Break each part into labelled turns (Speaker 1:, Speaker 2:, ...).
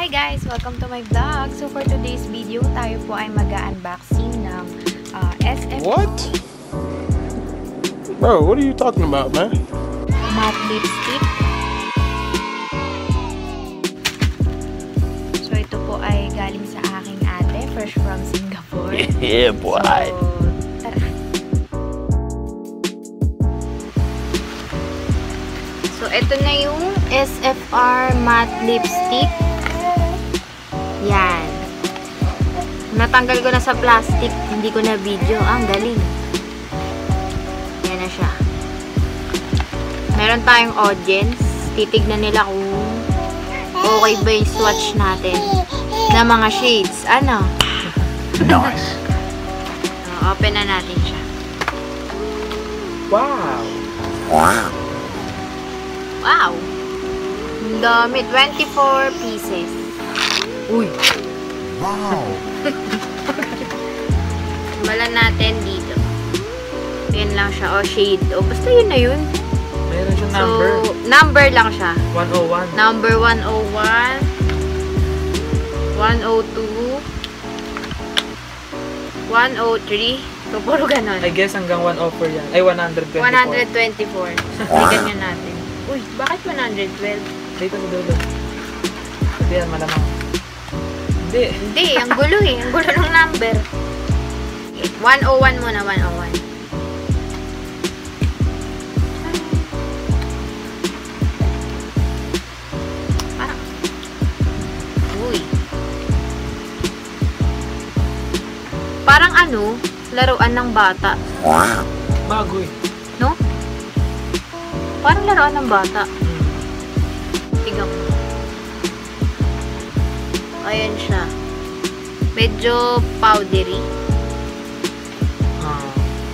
Speaker 1: Hi guys! Welcome to my vlog. So for today's video, tayo po ay mag-unboxing ng SFR.
Speaker 2: What? Bro, what are you talking about, man?
Speaker 1: Matte lipstick. So ito po ay galing sa aking ate, fresh from Singapore.
Speaker 2: Yeah, boy.
Speaker 1: So, tara. So ito na yung SFR matte lipstick. Yan. Natanggal ko na sa plastic. Hindi ko na video. Ang galing. Yan na siya. Meron tayong audience. Titignan nila kung okay ba yung swatch natin na mga shades. Ano?
Speaker 2: Nice.
Speaker 1: Open na natin siya.
Speaker 2: Wow.
Speaker 1: Wow! Ang dami. 24 pieces. Uy!
Speaker 2: Wow.
Speaker 1: Malan natin dito. Yan lang siya. O, shade. O, basta yun na yun.
Speaker 3: Mayroon siyang number.
Speaker 1: So, number lang siya.
Speaker 3: 101.
Speaker 1: Number 101. 102. 103. So, puro ganon.
Speaker 3: I guess hanggang 104 yan. Ay, 124.
Speaker 1: 124. Tignan nyo natin. Uy, bakit 112?
Speaker 3: Dito sa dulo. Ito yan, malamang. Hindi.
Speaker 1: Hindi, ang gulo eh. Ang gulo ng number. 101 muna, 101. Parang. Uy. Parang ano, laruan ng bata.
Speaker 3: Bago eh.
Speaker 1: No? Parang laruan ng bata. Tignan mo. Ayan siya. Medyo powdery.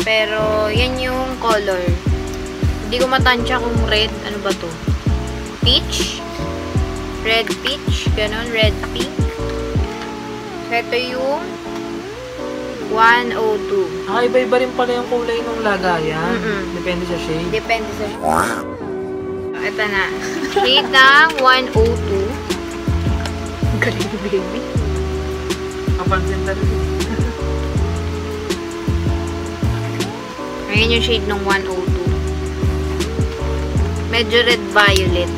Speaker 1: Pero, yan yung color. Hindi ko matansya kung red. Ano ba to? Peach? Red peach. Ganon. Red pink. Ito yung 102.
Speaker 3: Iba-iba rin pala yung kulay ng lagayan. Depende sa shade.
Speaker 1: Depende sa shade. Ito na. Shade ng 102. Galing ni baby.
Speaker 3: Kapansin na rin.
Speaker 1: Ayan yung shade ng 102. Medyo red violet.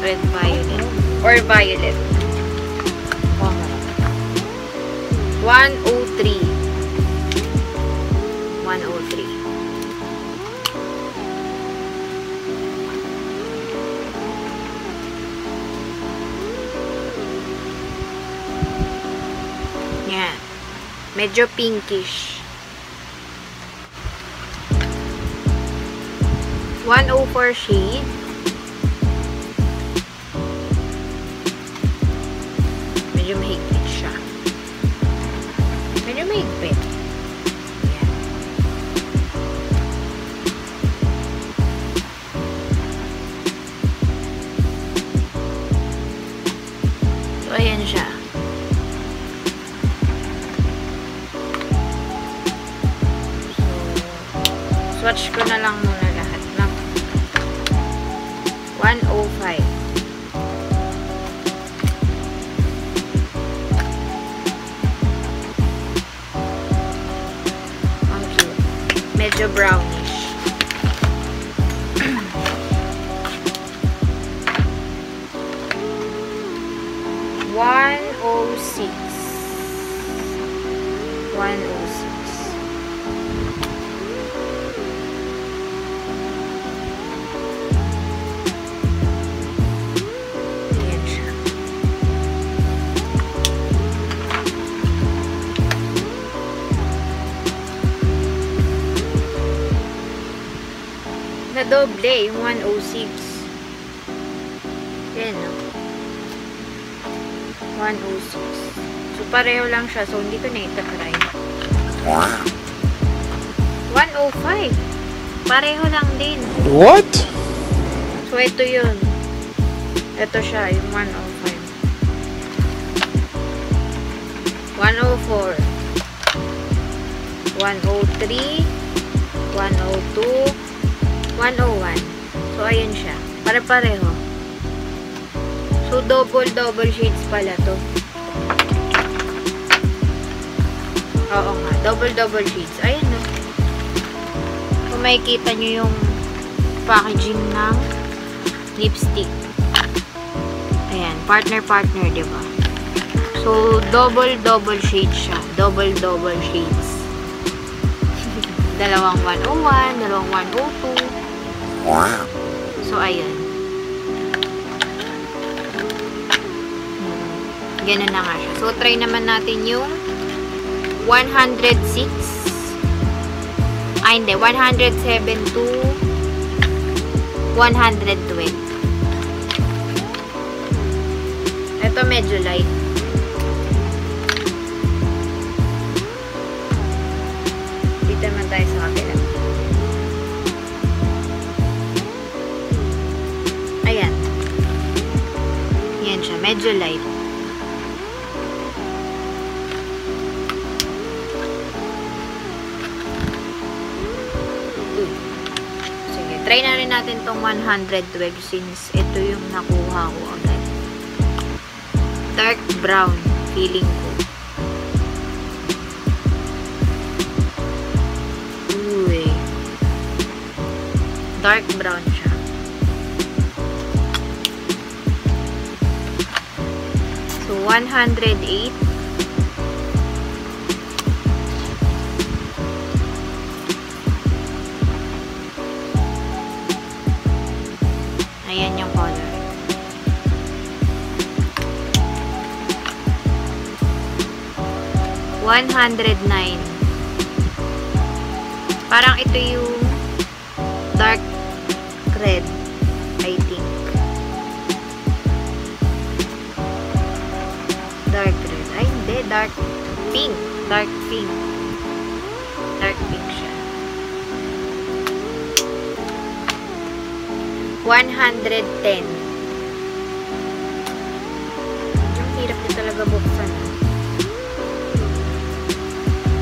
Speaker 1: Red violet. Or violet. 103. 103. Yan. Medyo pinkish. 104 shade. Medyo mahigpit siya. Medyo mahigpit. Yan. So, ayan siya. Swatch ko na lang muna lahat ng 105. Ang cute. Medyo brownish. $106. Ayan siya. Nadoble yung 106. Yan, no? 106. So, pareho lang siya. So, hindi ko na itatry. 105. Pareho lang din.
Speaker 2: What?
Speaker 1: So, ito yun. Ito siya, yung 105. 104. 103. 102. 101. So, ayan siya. Pare-pareho. So, So, double shades pala to. Oo nga, double shades. Ayan na. Kung makikita nyo yung packaging ng lipstick. Ayan, partner, diba? So, double shades siya. Double shades. Dalawang 101, dalawang 102.
Speaker 2: Wow.
Speaker 1: So, ayan. Ganun na nga siya. So, try naman natin yung 106. Ay, hindi. 107 to 112. Ito medyo light. Dito naman tayo sa kapila. Ayan. Yan siya. Medyo light. Sige. Try na rin natin tong 112 since ito yung nakuha ko agad. Dark brown. Feeling ko. Uy. Dark brown siya. So, 108. Ayan yung color. 109. Parang ito yung dark red, I think. Dark red. Ay, hindi. Dark pink. Dark pink. Dark pink siya. 110. Yung hirap niya talaga buksan.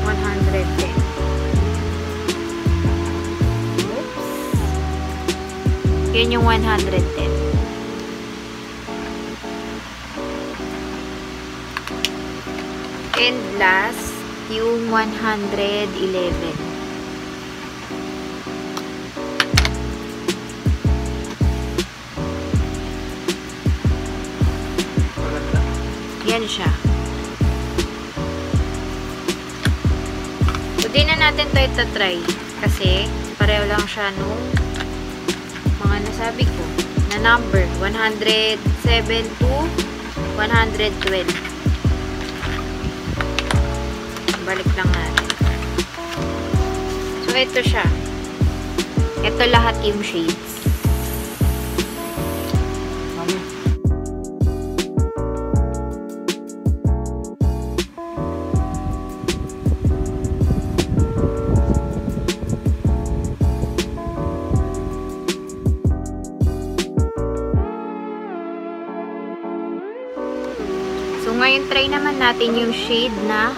Speaker 1: 110. Oops. Yan yung 110. And last, yung 111. Yan siya. So, di na natin to itatry. Kasi, pareho lang siya nung mga nasabi ko na number. 107 to 112. Balik lang natin. So, ito siya. Ito lahat yung shades. So, ngayon try naman natin yung shade na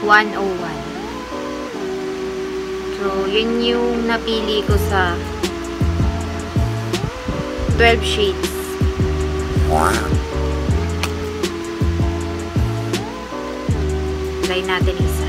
Speaker 1: 101. So, yun yung napili ko sa 12 shades.
Speaker 2: Wow.
Speaker 1: Try natin isa.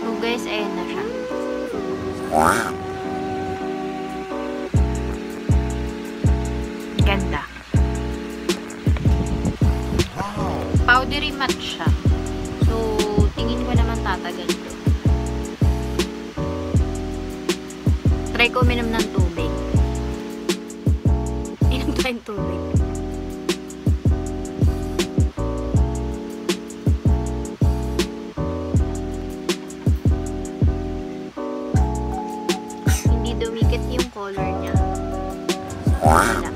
Speaker 1: So guys, ayan na siya.
Speaker 2: Wow.
Speaker 1: Ganda.
Speaker 2: Wow.
Speaker 1: Powdery matte siya. So, tingin ko naman tatagal ito. Try ko uminom ng tubig. Inom tayong tubig. Hindi dumikit yung color niya.
Speaker 2: Wow.
Speaker 1: Wala.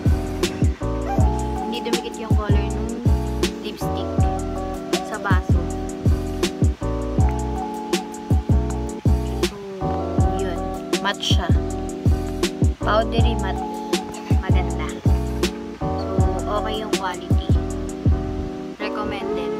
Speaker 1: Hindi dumikit yung color ng lipstick sa baso. So, yun. Matte siya. Powdery matte. Maganda. So, okay yung quality. Recommended.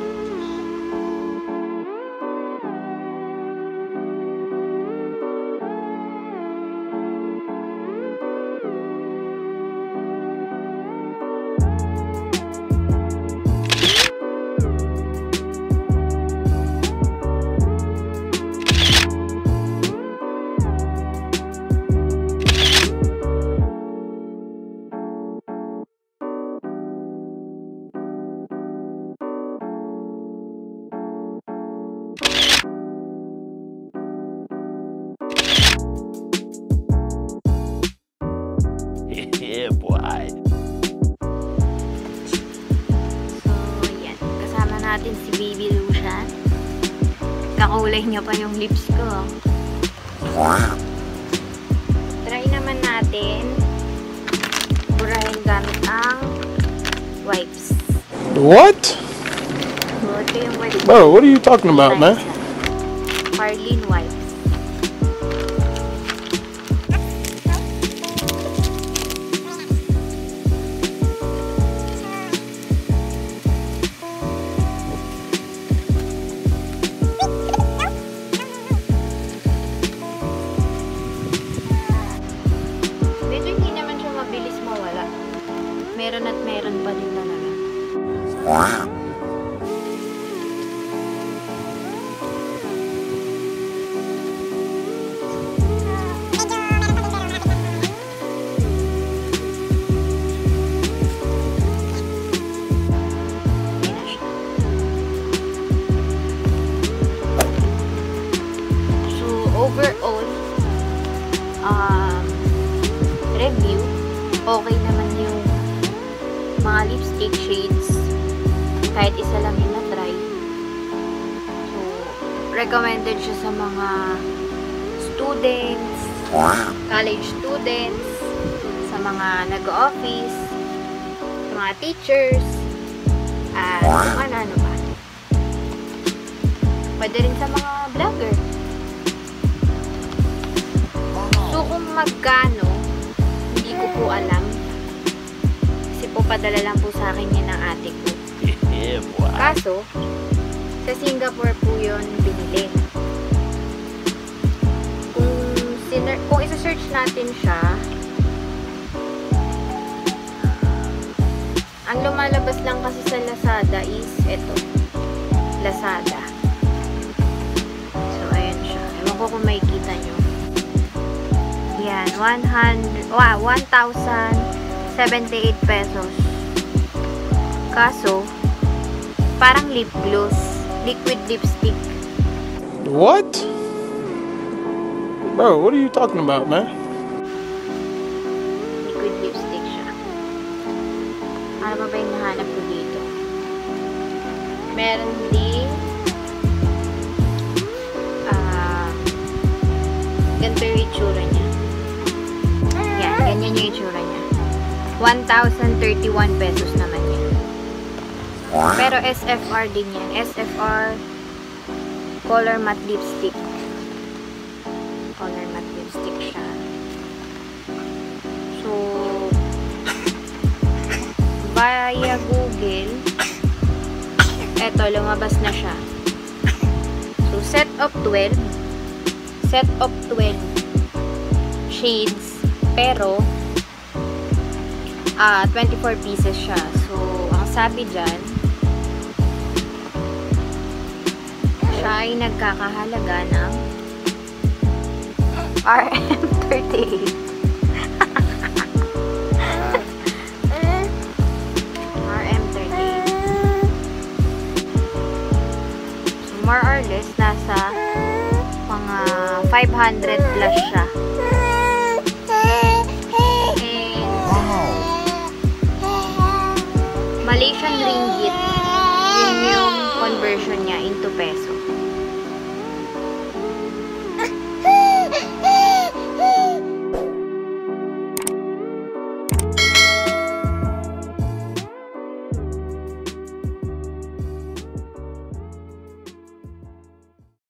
Speaker 2: Yeah, boy.
Speaker 1: So, yan. Kasama natin si Baby Lucian. Kakulay niya pa yung lips ko.
Speaker 2: Wow.
Speaker 1: Try naman natin burahin gamit ang wipes.
Speaker 4: What?
Speaker 1: So, ito yung wipes.
Speaker 4: Bro, what are you talking about, man?
Speaker 1: Parlin wipes. Medyo hindi naman siya mabilis mawala. Meron at meron pa din talaga.
Speaker 2: Wow.
Speaker 1: Yan na siya. So, overall, review, okay naman yung mga lipstick shades. Kahit isa lang yung na-try. So, recommended siya sa mga students,
Speaker 2: Wow.
Speaker 1: college students, sa mga nag-office, sa mga teachers, at kung ano-ano pa. Pwede rin sa mga vlogger. So, kung magkano, hindi ko po alam. Kasi po padala lang po sa akin yan ng ate ko.
Speaker 2: Yeah, boy.
Speaker 1: Kaso, sa Singapore po yun binili. Kung isa-search natin siya, ang lumalabas lang kasi sa Lazada is ito. Lazada. So, ayan siya. Ewan ko kung makikita nyo. Yan. 1,078 pesos. Kaso, parang lip gloss. Liquid lipstick.
Speaker 4: What? Bro, what are you talking about, man?
Speaker 1: Liquid lipstick siya. Ano ba yung nahanap ko dito? Meron din ganito yung itsura niya. Yan, ganyan yung itsura niya. 1,031 pesos naman yan.
Speaker 2: Wow.
Speaker 1: Pero SFR din yan. SFR color matte lipstick. Color matte lipstick siya. So, via Google, eto, lumabas na siya. So, set of 12 shades, pero 24 pieces siya. So, ang sabi dyan, siya ay nagkakahalaga ng RM38. RM38. So, more or less, nasa mga 500 plus siya. Malaysian ringgit, yun yung conversion niya into peso.